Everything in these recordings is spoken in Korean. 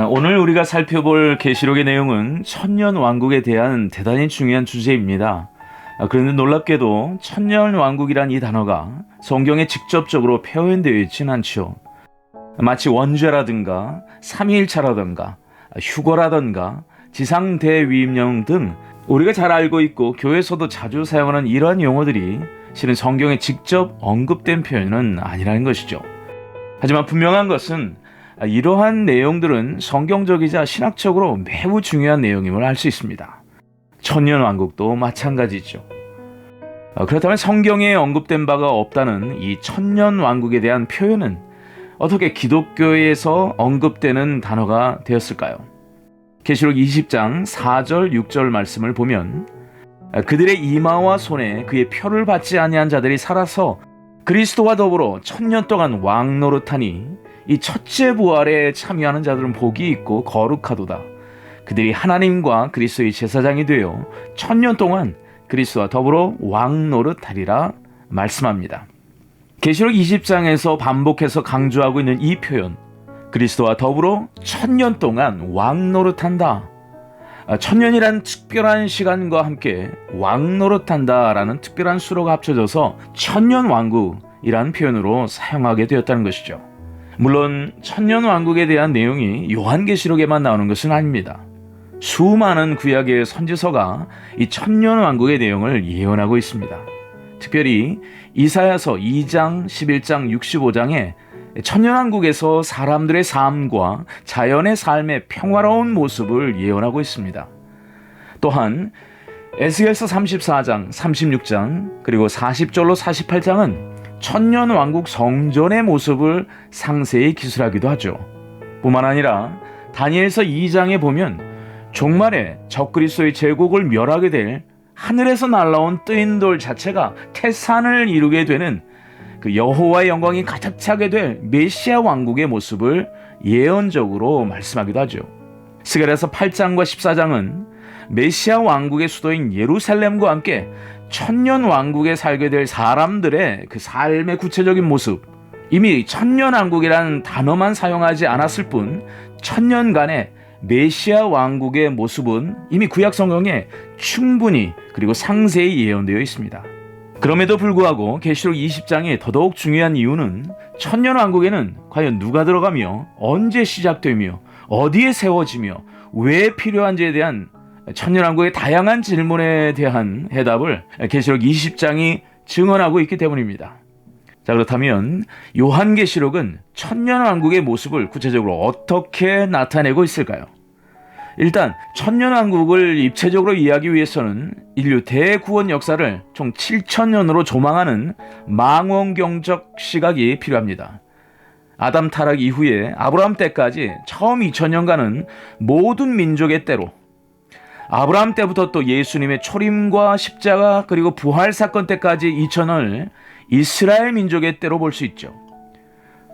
오늘 우리가 살펴볼 계시록의 내용은 천년 왕국에 대한 대단히 중요한 주제입니다. 그런데 놀랍게도 천년 왕국이란 이 단어가 성경에 직접적으로 표현되어 있지는 않죠. 마치 원죄라든가 삼위일차라든가 휴거라든가 지상대위임령 등 우리가 잘 알고 있고 교회에서도 자주 사용하는 이러한 용어들이 실은 성경에 직접 언급된 표현은 아니라는 것이죠. 하지만 분명한 것은 이러한 내용들은 성경적이자 신학적으로 매우 중요한 내용임을 알 수 있습니다. 천년왕국도 마찬가지죠. 그렇다면 성경에 언급된 바가 없다는 이 천년왕국에 대한 표현은 어떻게 기독교에서 언급되는 단어가 되었을까요? 계시록 20장 4절 6절 말씀을 보면 그들의 이마와 손에 그의 표를 받지 아니한 자들이 살아서 그리스도와 더불어 천년 동안 왕노릇하니 이 첫째 부활에 참여하는 자들은 복이 있고 거룩하도다. 그들이 하나님과 그리스도의 제사장이 되어 천년 동안 그리스도와 더불어 왕노릇하리라 말씀합니다. 계시록 20장에서 반복해서 강조하고 있는 이 표현, 그리스도와 더불어 천년 동안 왕노릇한다. 천년이란 특별한 시간과 함께 왕노릇한다라는 특별한 수로가 합쳐져서 천년왕국이라는 표현으로 사용하게 되었다는 것이죠. 물론 천년왕국에 대한 내용이 요한계시록에만 나오는 것은 아닙니다. 수많은 구약의 선지서가 이 천년왕국의 내용을 예언하고 있습니다. 특별히 이사야서 2장, 11장, 65장에 천년왕국에서 사람들의 삶과 자연의 삶의 평화로운 모습을 예언하고 있습니다. 또한 에스겔서 34장, 36장, 그리고 40절로 48장은 천년왕국 성전의 모습을 상세히 기술하기도 하죠. 뿐만 아니라 다니엘서 2장에 보면 종말에 적그리스도의 제국을 멸하게 될 하늘에서 날라온 뜨인 돌 자체가 태산을 이루게 되는 그 여호와의 영광이 가득 차게 될 메시아 왕국의 모습을 예언적으로 말씀하기도 하죠. 스가랴서 8장과 14장은 메시아 왕국의 수도인 예루살렘과 함께 천년 왕국에 살게 될 사람들의 그 삶의 구체적인 모습, 이미 천년 왕국이라는 단어만 사용하지 않았을 뿐 천년간의 메시아 왕국의 모습은 이미 구약 성경에 충분히 그리고 상세히 예언되어 있습니다. 그럼에도 불구하고 계시록 20장이 더더욱 중요한 이유는 천년왕국에는 과연 누가 들어가며 언제 시작되며 어디에 세워지며 왜 필요한지에 대한 천년왕국의 다양한 질문에 대한 해답을 계시록 20장이 증언하고 있기 때문입니다. 자, 그렇다면 요한계시록은 천년왕국의 모습을 구체적으로 어떻게 나타내고 있을까요? 일단 천년왕국을 입체적으로 이해하기 위해서는 인류 대구원 역사를 총 7,000년으로 조망하는 망원경적 시각이 필요합니다. 아담 타락 이후에 아브라함 때까지 처음 2000년간은 모든 민족의 때로, 아브라함 때부터 또 예수님의 초림과 십자가 그리고 부활 사건 때까지 2000년을 이스라엘 민족의 때로 볼 수 있죠.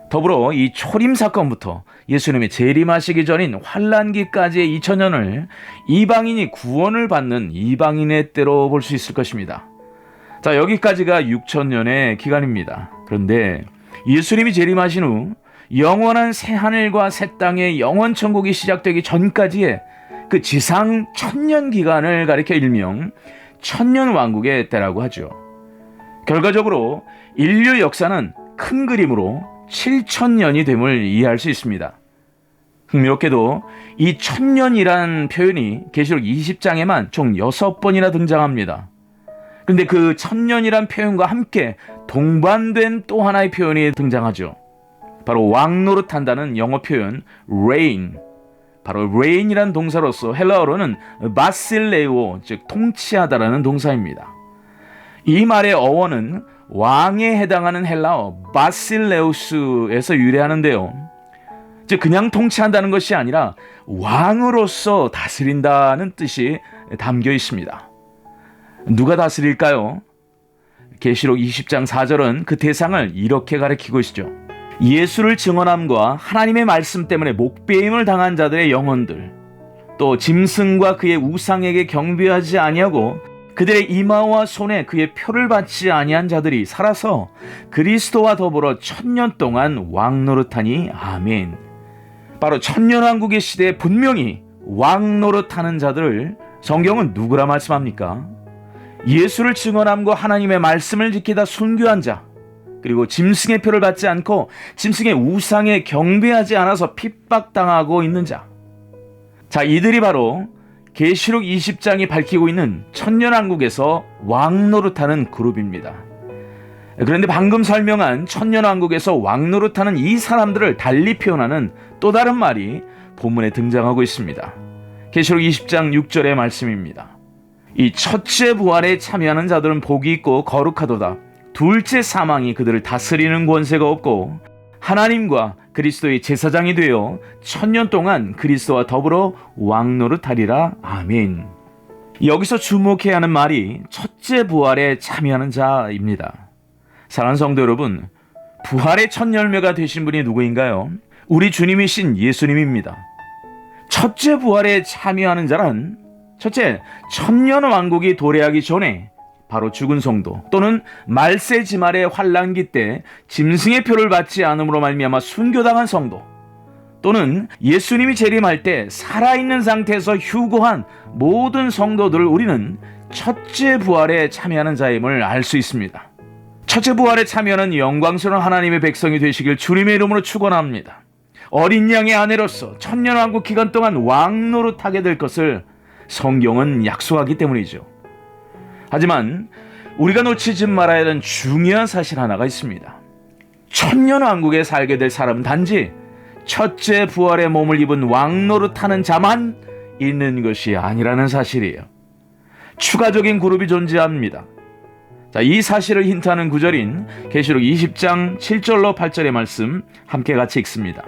더불어 이 초림 사건부터 예수님의 재림하시기 전인 환란기까지의 2000년을 이방인이 구원을 받는 이방인의 때로 볼 수 있을 것입니다. 자, 여기까지가 6000년의 기간입니다. 그런데 예수님이 재림하신 후 영원한 새 하늘과 새 땅의 영원 천국이 시작되기 전까지의 그 지상 1000년 기간을 가리켜 일명 천년 왕국의 때라고 하죠. 결과적으로 인류 역사는 큰 그림으로 7,000년이 됨을 이해할 수 있습니다. 흥미롭게도 이 1000년이란 표현이 계시록 20장에만 총 6번이나 등장합니다. 그런데 그 1000년이란 표현과 함께 동반된 또 하나의 표현이 등장하죠. 바로 왕노릇한다는 영어 표현 reign. 바로 reign이란 동사로서 헬라어로는 바실레오, 즉 통치하다라는 동사입니다. 이 말의 어원은 왕에 해당하는 헬라어 바실레우스에서 유래하는데요. 즉 그냥 통치한다는 것이 아니라 왕으로서 다스린다는 뜻이 담겨 있습니다. 누가 다스릴까요? 계시록 20장 4절은 그 대상을 이렇게 가리키고 있죠. 예수를 증언함과 하나님의 말씀 때문에 목배임을 당한 자들의 영혼들, 또 짐승과 그의 우상에게 경배하지 아니하고 그들의 이마와 손에 그의 표를 받지 아니한 자들이 살아서 그리스도와 더불어 천년 동안 왕노릇하니 아멘. 바로 천년왕국의 시대에 분명히 왕 노릇하는 자들을 성경은 누구라 말씀합니까? 예수를 증언함과 하나님의 말씀을 지키다 순교한 자, 그리고 짐승의 표를 받지 않고 짐승의 우상에 경배하지 않아서 핍박당하고 있는 자. 자, 이들이 바로 계시록 20장이 밝히고 있는 천년왕국에서 왕 노릇하는 그룹입니다. 그런데 방금 설명한 천년왕국에서 왕 노릇하는 이 사람들을 달리 표현하는 또 다른 말이 본문에 등장하고 있습니다. 계시록 20장 6절의 말씀입니다. 이 첫째 부활에 참여하는 자들은 복이 있고 거룩하도다. 둘째 사망이 그들을 다스리는 권세가 없고 하나님과 그리스도의 제사장이 되어 천년 동안 그리스도와 더불어 왕노릇하리라. 아멘. 여기서 주목해야 하는 말이 첫째 부활에 참여하는 자입니다. 사랑하는 성도 여러분, 부활의 첫 열매가 되신 분이 누구인가요? 우리 주님이신 예수님입니다. 첫째 부활에 참여하는 자란 첫째, 천년 왕국이 도래하기 전에 바로 죽은 성도 또는 말세 지말의 환란기 때 짐승의 표를 받지 않음으로 말미암아 순교당한 성도 또는 예수님이 재림할 때 살아있는 상태에서 휴거한 모든 성도들을 우리는 첫째 부활에 참여하는 자임을 알 수 있습니다. 첫째 부활에 참여하는 영광스러운 하나님의 백성이 되시길 주님의 이름으로 축원합니다. 어린 양의 아내로서 천년왕국 기간 동안 왕 노릇하게 될 것을 성경은 약속하기 때문이죠. 하지만 우리가 놓치지 말아야 하는 중요한 사실 하나가 있습니다. 천년왕국에 살게 될 사람은 단지 첫째 부활의 몸을 입은 왕 노릇하는 자만 있는 것이 아니라는 사실이에요. 추가적인 그룹이 존재합니다. 자, 이 사실을 힌트하는 구절인 계시록 20장 7절로 8절의 말씀 함께 같이 읽습니다.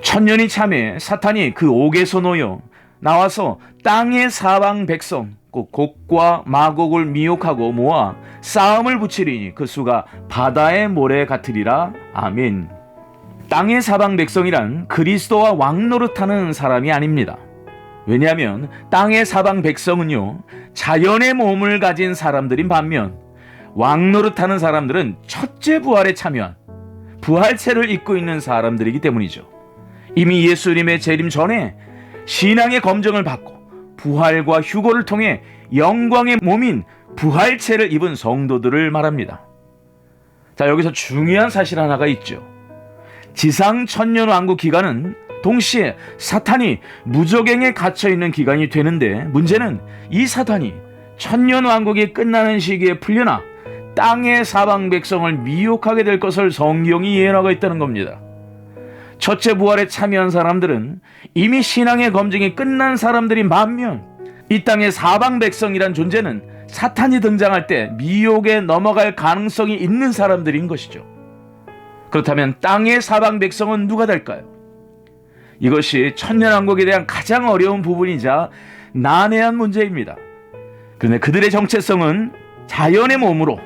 천년이 참에 사탄이 그 옥에서 놓여 나와서 땅의 사방 백성 곧 곡과 마곡을 미혹하고 모아 싸움을 붙이리니 그 수가 바다의 모래 같으리라. 아멘. 땅의 사방 백성이란 그리스도와 왕 노릇하는 사람이 아닙니다. 왜냐하면 땅의 사방 백성은요, 자연의 몸을 가진 사람들인 반면 왕 노릇하는 사람들은 첫째 부활에 참여한 부활체를 입고 있는 사람들이기 때문이죠. 이미 예수님의 재림 전에 신앙의 검증을 받고 부활과 휴거를 통해 영광의 몸인 부활체를 입은 성도들을 말합니다. 자, 여기서 중요한 사실 하나가 있죠. 지상 천년왕국 기간은 동시에 사탄이 무저갱에 갇혀있는 기간이 되는데, 문제는 이 사탄이 천년왕국이 끝나는 시기에 풀려나 땅의 사방 백성을 미혹하게 될 것을 성경이 예언하고 있다는 겁니다. 첫째 부활에 참여한 사람들은 이미 신앙의 검증이 끝난 사람들인 반면 이 땅의 사방 백성이란 존재는 사탄이 등장할 때 미혹에 넘어갈 가능성이 있는 사람들인 것이죠. 그렇다면 땅의 사방 백성은 누가 될까요? 이것이 천년왕국에 대한 가장 어려운 부분이자 난해한 문제입니다. 그런데 그들의 정체성은 자연의 몸으로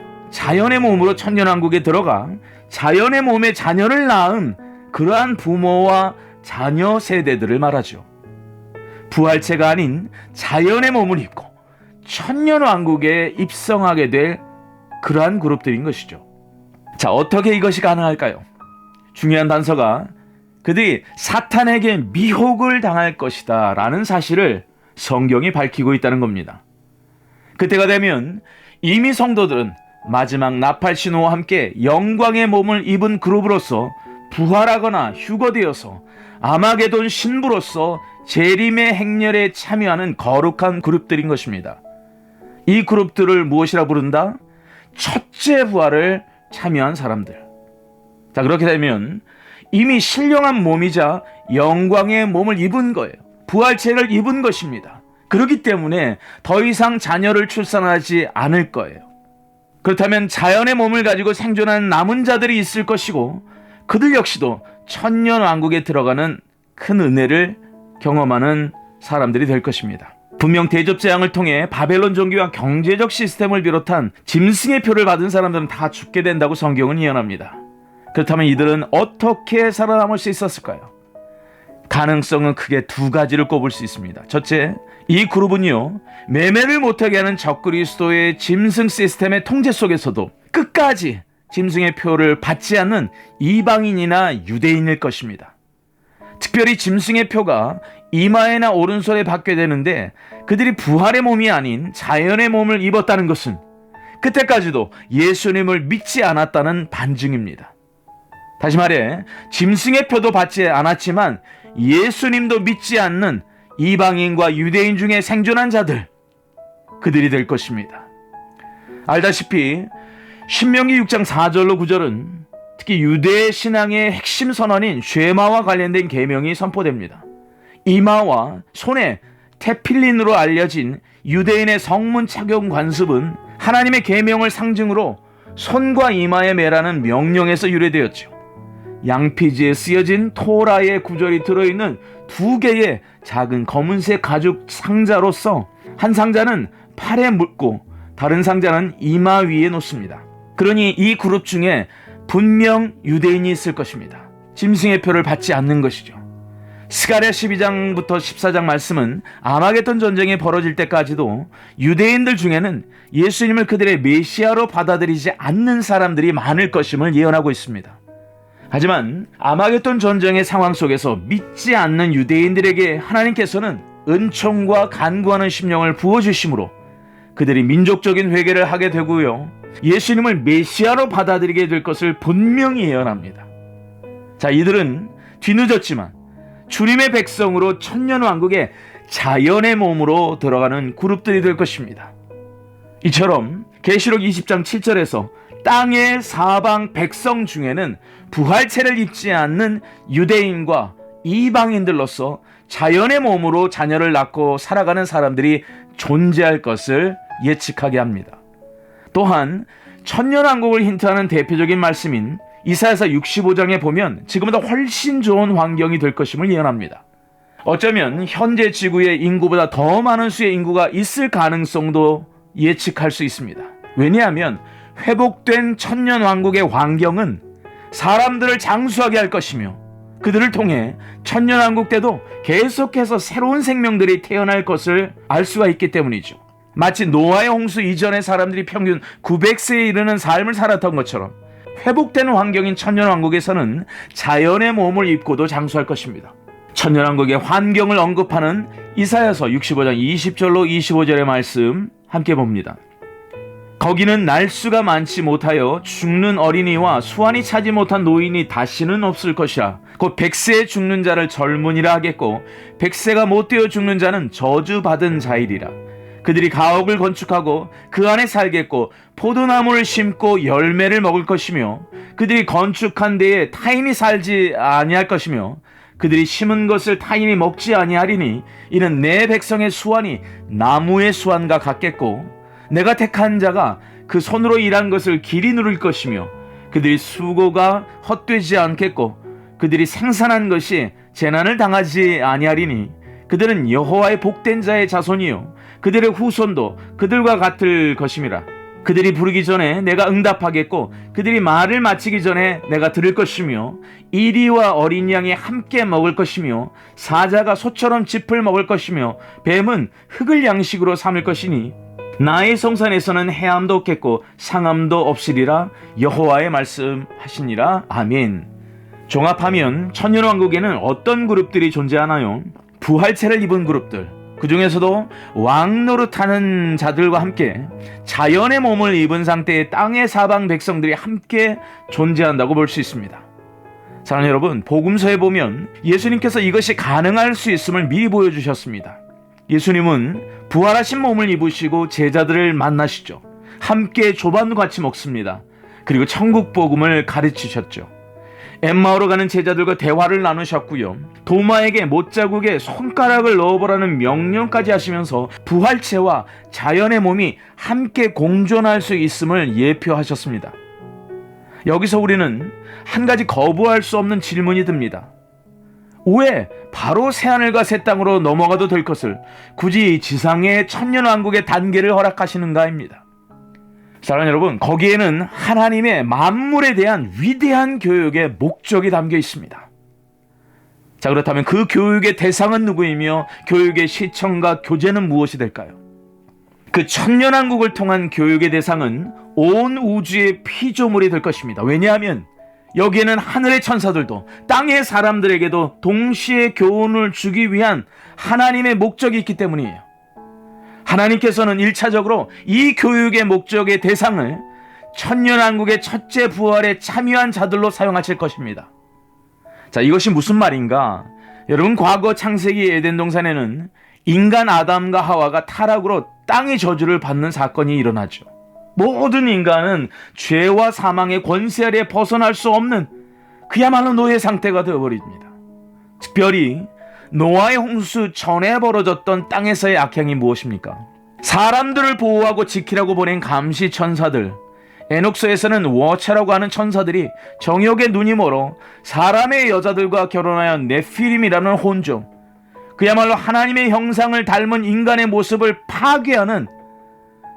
천년왕국에 들어가 자연의 몸에 자녀를 낳은 그러한 부모와 자녀 세대들을 말하죠. 부활체가 아닌 자연의 몸을 입고 천년왕국에 입성하게 될 그러한 그룹들인 것이죠. 자, 어떻게 이것이 가능할까요? 중요한 단서가 그들이 사탄에게 미혹을 당할 것이다 라는 사실을 성경이 밝히고 있다는 겁니다. 그때가 되면 이미 성도들은 마지막 나팔 신호와 함께 영광의 몸을 입은 그룹으로서 부활하거나 휴거되어서 아마게돈 신부로서 재림의 행렬에 참여하는 거룩한 그룹들인 것입니다. 이 그룹들을 무엇이라 부른다? 첫째 부활을 참여한 사람들. 자, 그렇게 되면 이미 신령한 몸이자 영광의 몸을 입은 거예요. 부활체를 입은 것입니다. 그렇기 때문에 더 이상 자녀를 출산하지 않을 거예요. 그렇다면 자연의 몸을 가지고 생존하는 남은 자들이 있을 것이고 그들 역시도 천년왕국에 들어가는 큰 은혜를 경험하는 사람들이 될 것입니다. 분명 대접재앙을 통해 바벨론 종교와 경제적 시스템을 비롯한 짐승의 표를 받은 사람들은 다 죽게 된다고 성경은 예언합니다. 그렇다면 이들은 어떻게 살아남을 수 있었을까요? 가능성은 크게 두 가지를 꼽을 수 있습니다. 첫째, 이 그룹은요, 매매를 못하게 하는 적그리스도의 짐승 시스템의 통제 속에서도 끝까지 짐승의 표를 받지 않는 이방인이나 유대인일 것입니다. 특별히 짐승의 표가 이마에나 오른손에 받게 되는데 그들이 부활의 몸이 아닌 자연의 몸을 입었다는 것은 그때까지도 예수님을 믿지 않았다는 반증입니다. 다시 말해 짐승의 표도 받지 않았지만 예수님도 믿지 않는 이방인과 유대인 중에 생존한 자들, 그들이 될 것입니다. 알다시피 신명기 6장 4절로 9절은 특히 유대 신앙의 핵심 선언인 쉐마와 관련된 계명이 선포됩니다. 이마와 손에 테필린으로 알려진 유대인의 성문 착용 관습은 하나님의 계명을 상징으로 손과 이마에 매라는 명령에서 유래되었죠. 양피지에 쓰여진 토라의 구절이 들어있는 두 개의 작은 검은색 가죽 상자로서 한 상자는 팔에 묶고 다른 상자는 이마 위에 놓습니다. 그러니 이 그룹 중에 분명 유대인이 있을 것입니다. 짐승의 표를 받지 않는 것이죠. 스가랴 12장부터 14장 말씀은 아마겟돈 전쟁이 벌어질 때까지도 유대인들 중에는 예수님을 그들의 메시아로 받아들이지 않는 사람들이 많을 것임을 예언하고 있습니다. 하지만 아마겟돈 전쟁의 상황 속에서 믿지 않는 유대인들에게 하나님께서는 은총과 간구하는 심령을 부어주심으로 그들이 민족적인 회개를 하게 되고요, 예수님을 메시아로 받아들이게 될 것을 분명히 예언합니다. 자, 이들은 뒤늦었지만 주님의 백성으로 천년왕국의 자연의 몸으로 들어가는 그룹들이 될 것입니다. 이처럼 계시록 20장 7절에서 땅의 사방 백성 중에는 부활체를 입지 않는 유대인과 이방인들로서 자연의 몸으로 자녀를 낳고 살아가는 사람들이 존재할 것을 예측하게 합니다. 또한 천년왕국을 힌트하는 대표적인 말씀인 이사야서 65장에 보면 지금보다 훨씬 좋은 환경이 될 것임을 예언합니다. 어쩌면 현재 지구의 인구보다 더 많은 수의 인구가 있을 가능성도 예측할 수 있습니다. 왜냐하면 회복된 천년왕국의 환경은 사람들을 장수하게 할 것이며 그들을 통해 천년왕국 때도 계속해서 새로운 생명들이 태어날 것을 알 수가 있기 때문이죠. 마치 노아의 홍수 이전의 사람들이 평균 900세에 이르는 삶을 살았던 것처럼 회복된 환경인 천년왕국에서는 자연의 몸을 입고도 장수할 것입니다. 천년왕국의 환경을 언급하는 이사야서 65장 20절로 25절의 말씀 함께 봅니다. 거기는 날수가 많지 못하여 죽는 어린이와 수완이 차지 못한 노인이 다시는 없을 것이라. 곧 100세에 죽는 자를 젊은이라 하겠고 100세가 못되어 죽는 자는 저주받은 자이리라. 그들이 가옥을 건축하고 그 안에 살겠고 포도나무를 심고 열매를 먹을 것이며 그들이 건축한 데에 타인이 살지 아니할 것이며 그들이 심은 것을 타인이 먹지 아니하리니 이는 내 백성의 수완이 나무의 수완과 같겠고 내가 택한 자가 그 손으로 일한 것을 길이 누릴 것이며 그들이 수고가 헛되지 않겠고 그들이 생산한 것이 재난을 당하지 아니하리니 그들은 여호와의 복된 자의 자손이요 그들의 후손도 그들과 같을 것임이라. 그들이 부르기 전에 내가 응답하겠고 그들이 말을 마치기 전에 내가 들을 것이며 이리와 어린 양이 함께 먹을 것이며 사자가 소처럼 짚을 먹을 것이며 뱀은 흙을 양식으로 삼을 것이니 나의 성산에서는 해함도 없겠고 상함도 없으리라. 여호와의 말씀하시니라. 아멘. 종합하면 천년왕국에는 어떤 그룹들이 존재하나요? 부활체를 입은 그룹들, 그 중에서도 왕 노릇하는 자들과 함께 자연의 몸을 입은 상태의 땅의 사방 백성들이 함께 존재한다고 볼 수 있습니다. 사랑하는 여러분, 복음서에 보면 예수님께서 이것이 가능할 수 있음을 미리 보여주셨습니다. 예수님은 부활하신 몸을 입으시고 제자들을 만나시죠. 함께 조반도 같이 먹습니다. 그리고 천국 복음을 가르치셨죠. 엠마오로 가는 제자들과 대화를 나누셨고요. 도마에게 못자국에 손가락을 넣어보라는 명령까지 하시면서 부활체와 자연의 몸이 함께 공존할 수 있음을 예표하셨습니다. 여기서 우리는 한 가지 거부할 수 없는 질문이 듭니다. 왜 바로 새하늘과 새 땅으로 넘어가도 될 것을 굳이 지상의 천년왕국의 단계를 허락하시는가입니다. 사랑하는 여러분, 거기에는 하나님의 만물에 대한 위대한 교육의 목적이 담겨 있습니다. 자, 그렇다면 그 교육의 대상은 누구이며 교육의 시청과 교재는 무엇이 될까요? 그 천년왕국을 통한 교육의 대상은 온 우주의 피조물이 될 것입니다. 왜냐하면 여기에는 하늘의 천사들도 땅의 사람들에게도 동시에 교훈을 주기 위한 하나님의 목적이 있기 때문이에요. 하나님께서는 1차적으로 이 교육의 목적의 대상을 천년왕국의 첫째 부활에 참여한 자들로 사용하실 것입니다. 자, 이것이 무슨 말인가? 여러분, 과거 창세기 에덴 동산에는 인간 아담과 하와가 타락으로 땅의 저주를 받는 사건이 일어나죠. 모든 인간은 죄와 사망의 권세 아래 벗어날 수 없는 그야말로 노예 상태가 되어버립니다. 특별히 노아의 홍수 전에 벌어졌던 땅에서의 악행이 무엇입니까? 사람들을 보호하고 지키라고 보낸 감시 천사들, 에녹서에서는 워처라고 하는 천사들이 정욕의 눈이 멀어 사람의 여자들과 결혼하여 네피림이라는 혼종, 그야말로 하나님의 형상을 닮은 인간의 모습을 파괴하는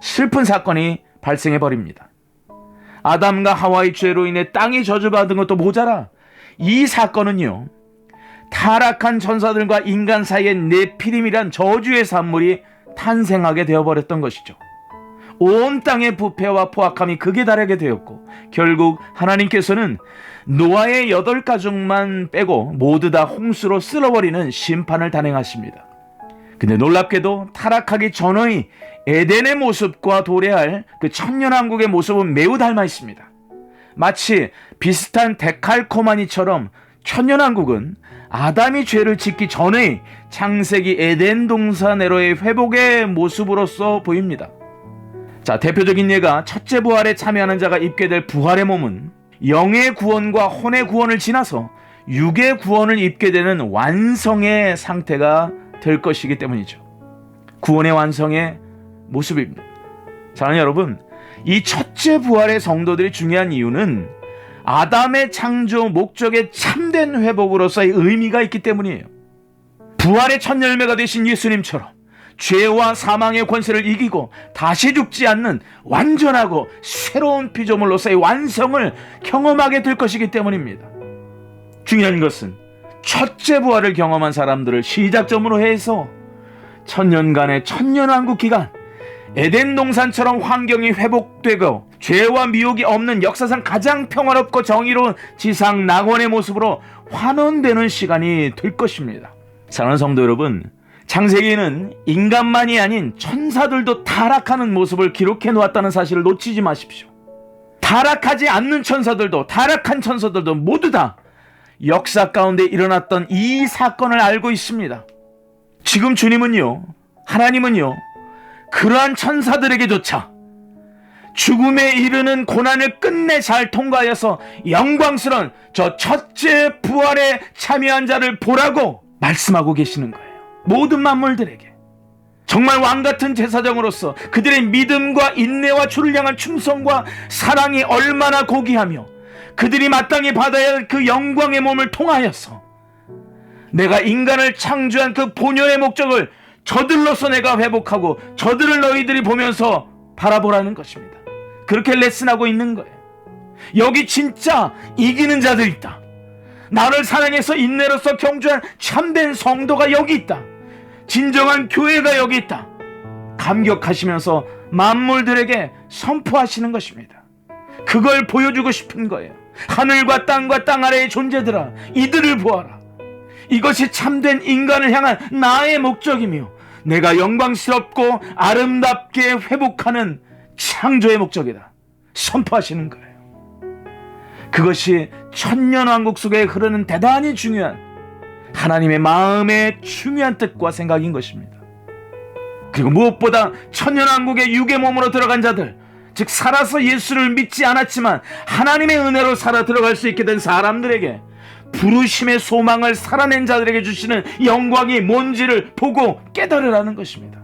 슬픈 사건이 발생해버립니다. 아담과 하와의 죄로 인해 땅이 저주받은 것도 모자라 이 사건은요, 타락한 천사들과 인간 사이에 네피림이란 저주의 산물이 탄생하게 되어버렸던 것이죠. 온 땅의 부패와 포악함이 극에 달하게 되었고, 결국 하나님께서는 노아의 8가족만 빼고 모두 다 홍수로 쓸어버리는 심판을 단행하십니다. 근데 놀랍게도 타락하기 전의 에덴의 모습과 도래할 그 천년왕국의 모습은 매우 닮아 있습니다. 마치 비슷한 데칼코마니처럼 천년왕국은 아담이 죄를 짓기 전의 창세기 에덴 동산에로의 회복의 모습으로서 보입니다. 자, 대표적인 예가 첫째 부활에 참여하는 자가 입게 될 부활의 몸은 영의 구원과 혼의 구원을 지나서 육의 구원을 입게 되는 완성의 상태가 될 것이기 때문이죠. 구원의 완성의 모습입니다. 사랑하는 여러분, 이 첫째 부활의 성도들이 중요한 이유는 아담의 창조 목적의 참된 회복으로서의 의미가 있기 때문이에요. 부활의 첫 열매가 되신 예수님처럼 죄와 사망의 권세를 이기고 다시 죽지 않는 완전하고 새로운 피조물로서의 완성을 경험하게 될 것이기 때문입니다. 중요한 것은 첫째 부활을 경험한 사람들을 시작점으로 해서 천년간의 천년왕국 기간, 에덴 동산처럼 환경이 회복되고 죄와 미혹이 없는 역사상 가장 평화롭고 정의로운 지상 낙원의 모습으로 환원되는 시간이 될 것입니다. 사랑하는 성도 여러분, 창세기에는 인간만이 아닌 천사들도 타락하는 모습을 기록해 놓았다는 사실을 놓치지 마십시오. 타락하지 않는 천사들도, 타락한 천사들도 모두 다 역사 가운데 일어났던 이 사건을 알고 있습니다. 지금 주님은요, 하나님은요, 그러한 천사들에게조차 죽음에 이르는 고난을 끝내 잘 통과하여서 영광스러운 저 첫째 부활에 참여한 자를 보라고 말씀하고 계시는 거예요. 모든 만물들에게 정말 왕같은 제사장으로서 그들의 믿음과 인내와 주를 향한 충성과 사랑이 얼마나 고귀하며 그들이 마땅히 받아야 할 그 영광의 몸을 통하여서 내가 인간을 창조한 그 본연의 목적을 저들로서 내가 회복하고 저들을 너희들이 보면서 바라보라는 것입니다. 그렇게 레슨하고 있는 거예요. 여기 진짜 이기는 자들이 있다. 나를 사랑해서 인내로서 경주한 참된 성도가 여기 있다. 진정한 교회가 여기 있다. 감격하시면서 만물들에게 선포하시는 것입니다. 그걸 보여주고 싶은 거예요. 하늘과 땅과 땅 아래의 존재들아, 이들을 보아라. 이것이 참된 인간을 향한 나의 목적이며 내가 영광스럽고 아름답게 회복하는 창조의 목적이다. 선포하시는 거예요. 그것이 천년왕국 속에 흐르는 대단히 중요한 하나님의 마음의 중요한 뜻과 생각인 것입니다. 그리고 무엇보다 천년왕국의 육의 몸으로 들어간 자들, 즉 살아서 예수를 믿지 않았지만 하나님의 은혜로 살아 들어갈 수 있게 된 사람들에게 부르심의 소망을 살아낸 자들에게 주시는 영광이 뭔지를 보고 깨달으라는 것입니다.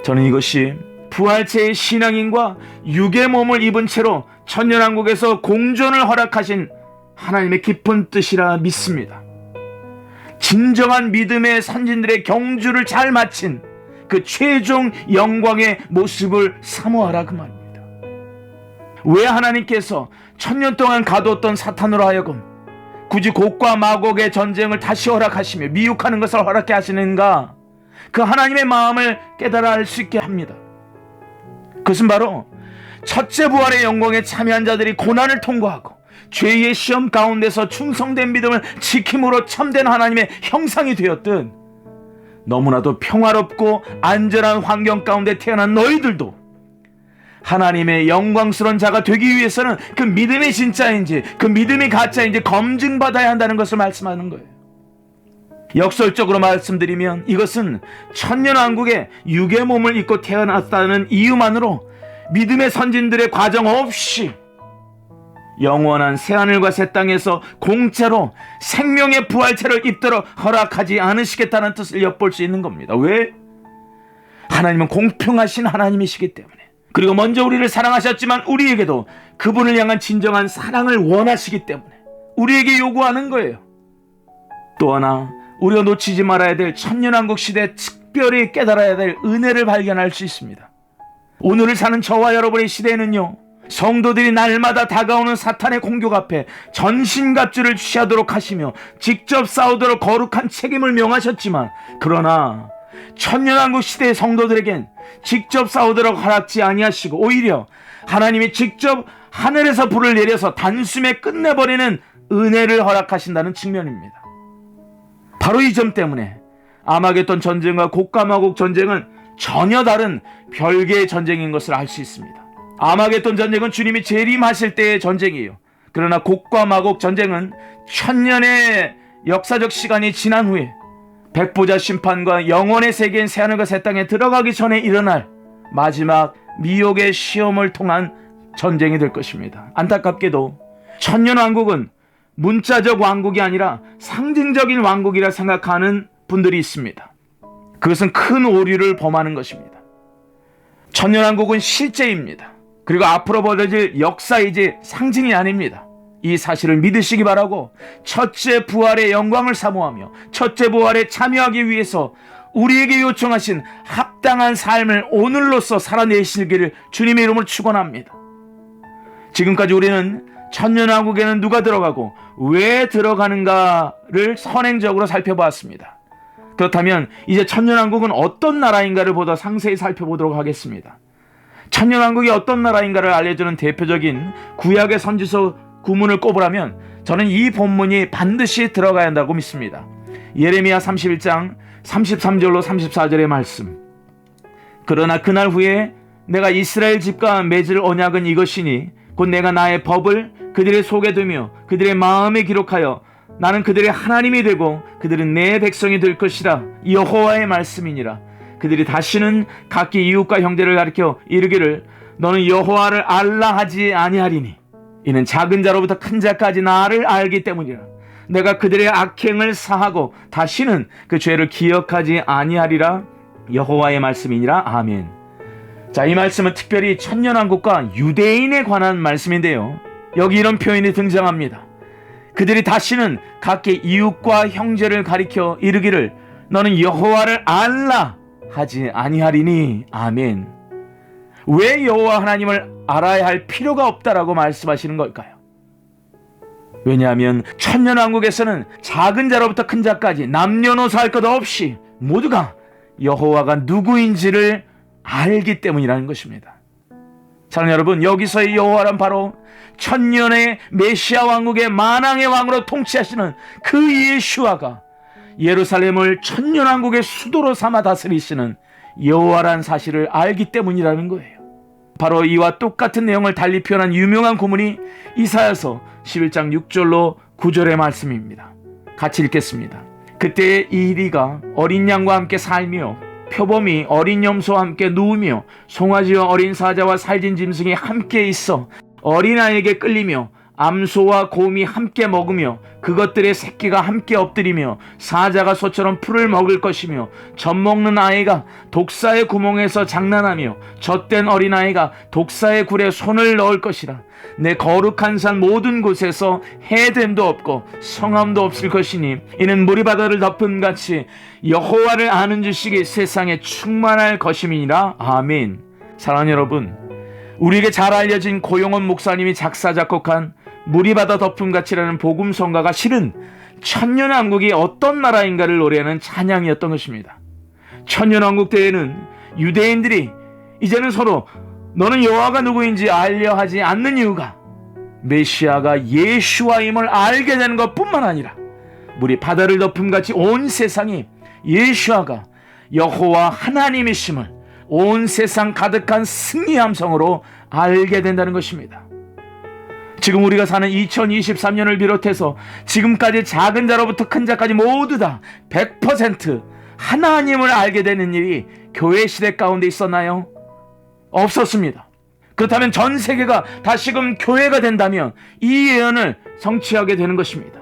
저는 이것이 부활체의 신앙인과 육의 몸을 입은 채로 천년왕국에서 공존을 허락하신 하나님의 깊은 뜻이라 믿습니다. 진정한 믿음의 선진들의 경주를 잘 마친 그 최종 영광의 모습을 사모하라 그 말입니다. 왜 하나님께서 천년 동안 가두었던 사탄으로 하여금 굳이 곡과 마곡의 전쟁을 다시 허락하시며 미혹하는 것을 허락해 하시는가? 그 하나님의 마음을 깨달아 알 수 있게 합니다. 그것은 바로 첫째 부활의 영광에 참여한 자들이 고난을 통과하고 죄의 시험 가운데서 충성된 믿음을 지킴으로 참된 하나님의 형상이 되었든, 너무나도 평화롭고 안전한 환경 가운데 태어난 너희들도 하나님의 영광스러운 자가 되기 위해서는 그 믿음이 진짜인지 그 믿음이 가짜인지 검증받아야 한다는 것을 말씀하는 거예요. 역설적으로 말씀드리면 이것은 천년왕국에 육의 몸을 입고 태어났다는 이유만으로 믿음의 선진들의 과정 없이 영원한 새하늘과 새 땅에서 공짜로 생명의 부활체를 입도록 허락하지 않으시겠다는 뜻을 엿볼 수 있는 겁니다. 왜? 하나님은 공평하신 하나님이시기 때문에, 그리고 먼저 우리를 사랑하셨지만 우리에게도 그분을 향한 진정한 사랑을 원하시기 때문에 우리에게 요구하는 거예요. 또 하나, 우리가 놓치지 말아야 될 천년왕국 시대에 특별히 깨달아야 될 은혜를 발견할 수 있습니다. 오늘을 사는 저와 여러분의 시대에는요, 성도들이 날마다 다가오는 사탄의 공격 앞에 전신갑주를 취하도록 하시며 직접 싸우도록 거룩한 책임을 명하셨지만, 그러나 천년왕국 시대의 성도들에겐 직접 싸우도록 허락지 아니하시고 오히려 하나님이 직접 하늘에서 불을 내려서 단숨에 끝내버리는 은혜를 허락하신다는 측면입니다. 바로 이 점 때문에 아마겟돈 전쟁과 곡과마곡 전쟁은 전혀 다른 별개의 전쟁인 것을 알 수 있습니다. 아마겟돈 전쟁은 주님이 재림하실 때의 전쟁이에요. 그러나 곡과 마곡 전쟁은 천년의 역사적 시간이 지난 후에 백보자 심판과 영원의 세계인 새하늘과 새 땅에 들어가기 전에 일어날 마지막 미혹의 시험을 통한 전쟁이 될 것입니다. 안타깝게도 천년왕국은 문자적 왕국이 아니라 상징적인 왕국이라 생각하는 분들이 있습니다. 그것은 큰 오류를 범하는 것입니다. 천년왕국은 실제입니다. 그리고 앞으로 벌어질 역사이지 상징이 아닙니다. 이 사실을 믿으시기 바라고, 첫째 부활의 영광을 사모하며 첫째 부활에 참여하기 위해서 우리에게 요청하신 합당한 삶을 오늘로써 살아내시기를 주님의 이름으로 축원합니다. 지금까지 우리는 천년왕국에는 누가 들어가고 왜 들어가는가를 선행적으로 살펴보았습니다. 그렇다면 이제 천년왕국은 어떤 나라인가를 보다 상세히 살펴보도록 하겠습니다. 천년왕국이 어떤 나라인가를 알려주는 대표적인 구약의 선지서 구문을 꼽으라면 저는 이 본문이 반드시 들어가야 한다고 믿습니다. 예레미야 31장 33절로 34절의 말씀. 그러나 그날 후에 내가 이스라엘 집과 맺을 언약은 이것이니 곧 내가 나의 법을 그들의 속에 두며 그들의 마음에 기록하여 나는 그들의 하나님이 되고 그들은 내 백성이 될 것이라. 여호와의 말씀이니라. 그들이 다시는 각기 이웃과 형제를 가리켜 이르기를 너는 여호와를 알라 하지 아니하리니 이는 작은 자로부터 큰 자까지 나를 알기 때문이라. 내가 그들의 악행을 사하고 다시는 그 죄를 기억하지 아니하리라. 여호와의 말씀이니라. 아멘. 자, 이 말씀은 특별히 천년왕국과 유대인에 관한 말씀인데요, 여기 이런 표현이 등장합니다. 그들이 다시는 각기 이웃과 형제를 가리켜 이르기를 너는 여호와를 알라 하지 아니하리니. 아멘. 왜 여호와 하나님을 알아야 할 필요가 없다라고 말씀하시는 걸까요? 왜냐하면 천년왕국에서는 작은 자로부터 큰 자까지 남녀노소 할 것 없이 모두가 여호와가 누구인지를 알기 때문이라는 것입니다. 사랑하는 여러분, 여기서의 여호와란 바로 천년의 메시아 왕국의 만왕의 왕으로 통치하시는 그 예수아가 예루살렘을 천년왕국의 수도로 삼아 다스리시는 여호와란 사실을 알기 때문이라는 거예요. 바로 이와 똑같은 내용을 달리 표현한 유명한 구문이 이사야서 11장 6절로 9절의 말씀입니다. 같이 읽겠습니다. 그때에 이리가 어린 양과 함께 살며 표범이 어린 염소와 함께 누우며 송아지와 어린 사자와 살진 짐승이 함께 있어 어린아이에게 끌리며 암소와 곰이 함께 먹으며 그것들의 새끼가 함께 엎드리며 사자가 소처럼 풀을 먹을 것이며 젖먹는 아이가 독사의 구멍에서 장난하며 젖된 어린아이가 독사의 굴에 손을 넣을 것이라. 내 거룩한 산 모든 곳에서 해됨도 없고 성함도 없을 것이니 이는 물이 바다를 덮은 같이 여호와를 아는 지식이 세상에 충만할 것임이니라. 아멘. 사랑하는 여러분, 우리에게 잘 알려진 고용원 목사님이 작사 작곡한 물이 바다 덮음같이라는 복음성가가 실은 천년왕국이 어떤 나라인가를 노래하는 찬양이었던 것입니다. 천년왕국 때에는 유대인들이 이제는 서로 너는 여호와가 누구인지 알려 하지 않는 이유가 메시아가 예수와임을 알게 되는 것뿐만 아니라 물이 바다를 덮음같이 온 세상이 예수아가 여호와 하나님이심을 온 세상 가득한 승리 함성으로 알게 된다는 것입니다. 지금 우리가 사는 2023년을 비롯해서 지금까지 작은 자로부터 큰 자까지 모두 다 100% 하나님을 알게 되는 일이 교회 시대 가운데 있었나요? 없었습니다. 그렇다면 전 세계가 다시금 교회가 된다면 이 예언을 성취하게 되는 것입니다.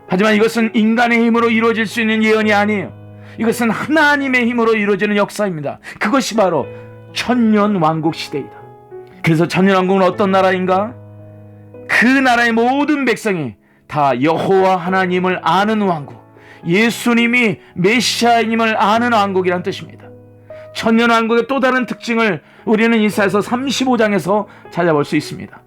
하지만 이것은 인간의 힘으로 이루어질 수 있는 예언이 아니에요. 이것은 하나님의 힘으로 이루어지는 역사입니다. 그것이 바로 천년왕국 시대이다. 그래서 천년왕국은 어떤 나라인가? 그 나라의 모든 백성이 다 여호와 하나님을 아는 왕국, 예수님이 메시아임을 아는 왕국이란 뜻입니다. 천년왕국의 또 다른 특징을 우리는 이사야서 35장에서 찾아볼 수 있습니다.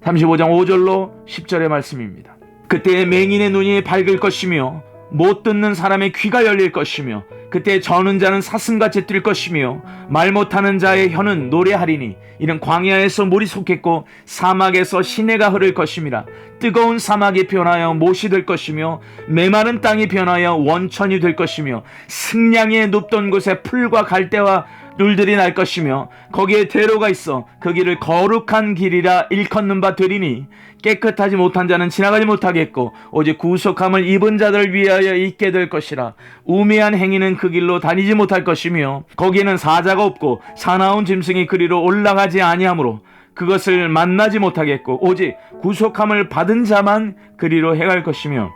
35장 5절로 10절의 말씀입니다. 그때 맹인의 눈이 밝을 것이며 못 듣는 사람의 귀가 열릴 것이며 그때 저는 자는 사슴같이 뛸 것이며 말 못하는 자의 혀는 노래하리니 이는 광야에서 물이 솟겠고 사막에서 시내가 흐를 것임이라. 뜨거운 사막이 변하여 못이 될 것이며 메마른 땅이 변하여 원천이 될 것이며 승량이 눕던 곳에 풀과 갈대와 룰들이 날 것이며 거기에 대로가 있어 그 길을 거룩한 길이라 일컫는 바 되리니 깨끗하지 못한 자는 지나가지 못하겠고 오직 구속함을 입은 자들을 위하여 있게 될 것이라. 우매한 행위는 그 길로 다니지 못할 것이며 거기에는 사자가 없고 사나운 짐승이 그리로 올라가지 아니하므로 그것을 만나지 못하겠고 오직 구속함을 받은 자만 그리로 행할 것이며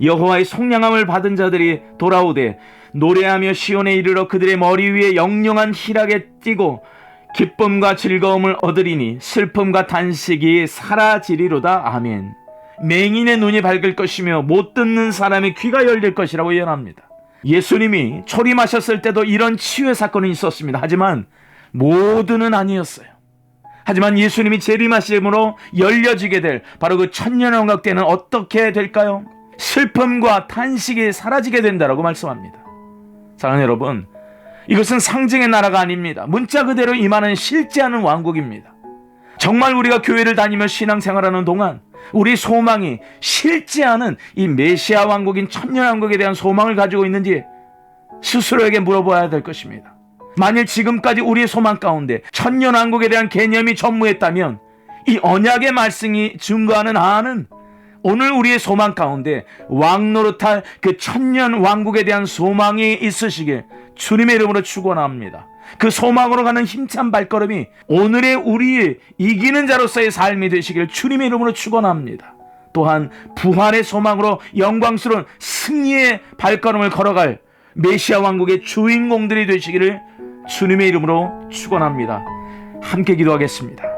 여호와의 속량함을 받은 자들이 돌아오되 노래하며 시온에 이르러 그들의 머리 위에 영영한 희락에 띠고 기쁨과 즐거움을 얻으리니 슬픔과 탄식이 사라지리로다. 아멘. 맹인의 눈이 밝을 것이며 못 듣는 사람의 귀가 열릴 것이라고 예언합니다. 예수님이 초림하셨을 때도 이런 치유의 사건이 있었습니다. 하지만 모두는 아니었어요. 하지만 예수님이 재림하심으로 열려지게 될 바로 그 천년왕국 때는 어떻게 될까요? 슬픔과 탄식이 사라지게 된다라고 말씀합니다. 사랑하는 여러분, 이것은 상징의 나라가 아닙니다. 문자 그대로 임하는 실제하는 왕국입니다. 정말 우리가 교회를 다니며 신앙생활하는 동안 우리 소망이 실제하는 이 메시아 왕국인 천년왕국에 대한 소망을 가지고 있는지 스스로에게 물어봐야 될 것입니다. 만일 지금까지 우리의 소망 가운데 천년왕국에 대한 개념이 전무했다면 이 언약의 말씀이 증거하는 한은 오늘 우리의 소망 가운데 왕노릇할 그 천년왕국에 대한 소망이 있으시길 주님의 이름으로 축원합니다. 그 소망으로 가는 힘찬 발걸음이 오늘의 우리의 이기는 자로서의 삶이 되시길 주님의 이름으로 축원합니다. 또한 부활의 소망으로 영광스러운 승리의 발걸음을 걸어갈 메시아 왕국의 주인공들이 되시기를 주님의 이름으로 축원합니다. 함께 기도하겠습니다.